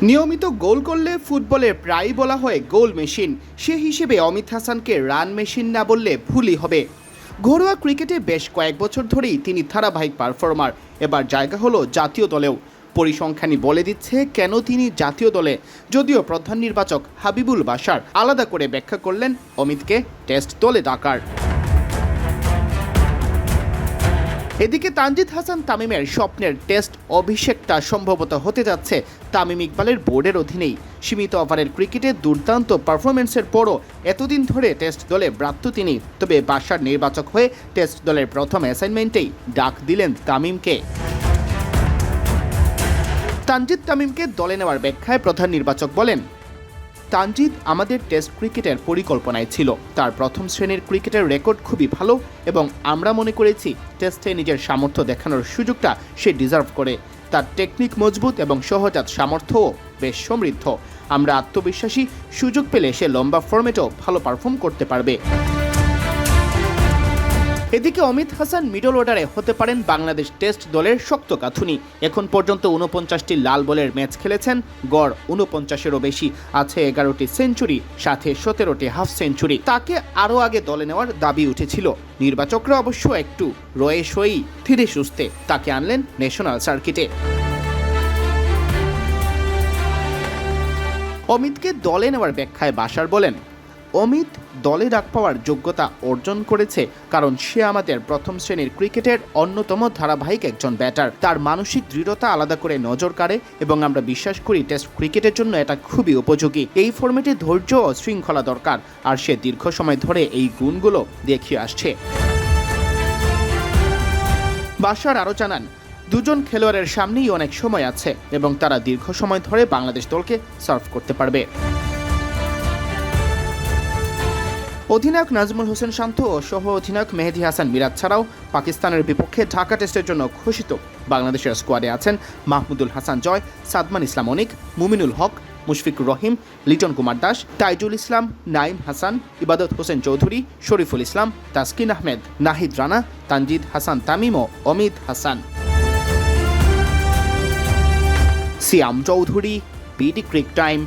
নিয়মিত গোল করলে ফুটবলে প্রায়ই বলা হয় গোল মেশিন। সে হিসেবে অমিত হাসানকে রান মেশিন না বললে ভুলই হবে। ঘরোয়া ক্রিকেটে বেশ কয়েক বছর ধরেই তিনি ধারাবাহিক পারফর্মার। এবার জায়গা হলো জাতীয় দলেও। পরিসংখ্যানই বলে দিচ্ছে কেন তিনি জাতীয় দলে। যদিও প্রধান নির্বাচক হাবিবুল বাশার আলাদা করে ব্যাখ্যা করলেন অমিতকে টেস্ট দলে ডাকার। এদিকে তানজিদ হাসান তামিমের স্বপ্নের টেস্ট অভিষেকটা সম্ভবত হতে যাচ্ছে তামিম ইকবালের বোর্ডের অধীনেই। সীমিত ওভারের ক্রিকেটে দুর্দান্ত পারফরমেন্সের পরও এতদিন ধরে টেস্ট দলে ব্রাত্য তিনি। তবে বাশার নির্বাচক হয়ে টেস্ট দলের প্রথম অ্যাসাইনমেন্টেই ডাক দিলেন তামিমকে। তানজিদ তামিমকে দলে নেওয়ার ব্যাখ্যায় প্রধান নির্বাচক বলেন, তানজিদ আমাদের টেস্ট ক্রিকেটের পরিকল্পনায় ছিল। তার প্রথম শ্রেণীর ক্রিকেটের রেকর্ড খুবই ভালো এবং আমরা মনে করেছি টেস্টে নিজের সামর্থ্য দেখানোর সুযোগটা সে ডিজার্ভ করে। তার টেকনিক মজবুত এবং সহজাত সামর্থ্যও বেশ সমৃদ্ধ। আমরা আত্মবিশ্বাসী, সুযোগ পেলে সে লম্বা ফরম্যাটেও ভালো পারফর্ম করতে পারবে। এদিকে অমিত হাসান মিডল অর্ডারে হতে পারেন বাংলাদেশ টেস্ট দলের শক্ত গাঁথুনি। এখন পর্যন্ত ৪৯টি লাল বলের ম্যাচ খেলেছেন, গড় ৪৯-এরও বেশি, আছে ১১টি সেঞ্চুরি, সাথে ১৭টি হাফ সেঞ্চুরি। তাকে আরও আগে দলে নেওয়ার দাবি উঠেছিল। নির্বাচকরা অবশ্য একটু রয়ে সয়েই ধীরে সুস্থে তাকে আনলেন ন্যাশনাল সার্কিটে। অমিতকে দলে নেওয়ার ব্যাখ্যায় বাশার বলেন, অমিত দলে ডাক পাওয়ার যোগ্যতা অর্জন করেছে কারণ সে আমাদের প্রথম শ্রেণীর ক্রিকেটের অন্যতম ধারাবাহিক একজন ব্যাটার। তার মানসিক দৃঢ়তা আলাদা করে নজর কাড়ে এবং আমরা বিশ্বাস করি টেস্ট ক্রিকেটের জন্য এটা খুবই উপযোগী। এই ফরম্যাটে ধৈর্য ও শৃঙ্খলা দরকার, আর সে দীর্ঘ সময় ধরে এই গুণগুলো দেখিয়ে আসছে। বাশার আরও জানান, দুজন খেলোয়াড়ের সামনেই অনেক সময় আছে এবং তারা দীর্ঘ সময় ধরে বাংলাদেশ দলকে সার্ভ করতে পারবে। অধিনায়ক নাজমুল হোসেন শান্ত ও সহ অধিনায়ক মেহেদী হাসান মিরাজ ছাড়াও পাকিস্তানের বিপক্ষে ঢাকা টেস্টের জন্য ঘোষিত বাংলাদেশের স্কোয়াডে আছেন মাহমুদুল হাসান জয়, সাদমান ইসলাম অনিক, মুমিনুল হক, মুশফিকুর রহিম, লিটন কুমার দাস, তাইজুল ইসলাম, নাইম হাসান, ইবাদত হোসেন চৌধুরী, শরীফুল ইসলাম, তাসকিন আহমেদ, নাহিদ রানা, তানজিদ হাসান তামিম ও অমিত হাসান। সিয়াম চৌধুরী, বিডি ক্রিক টাইম।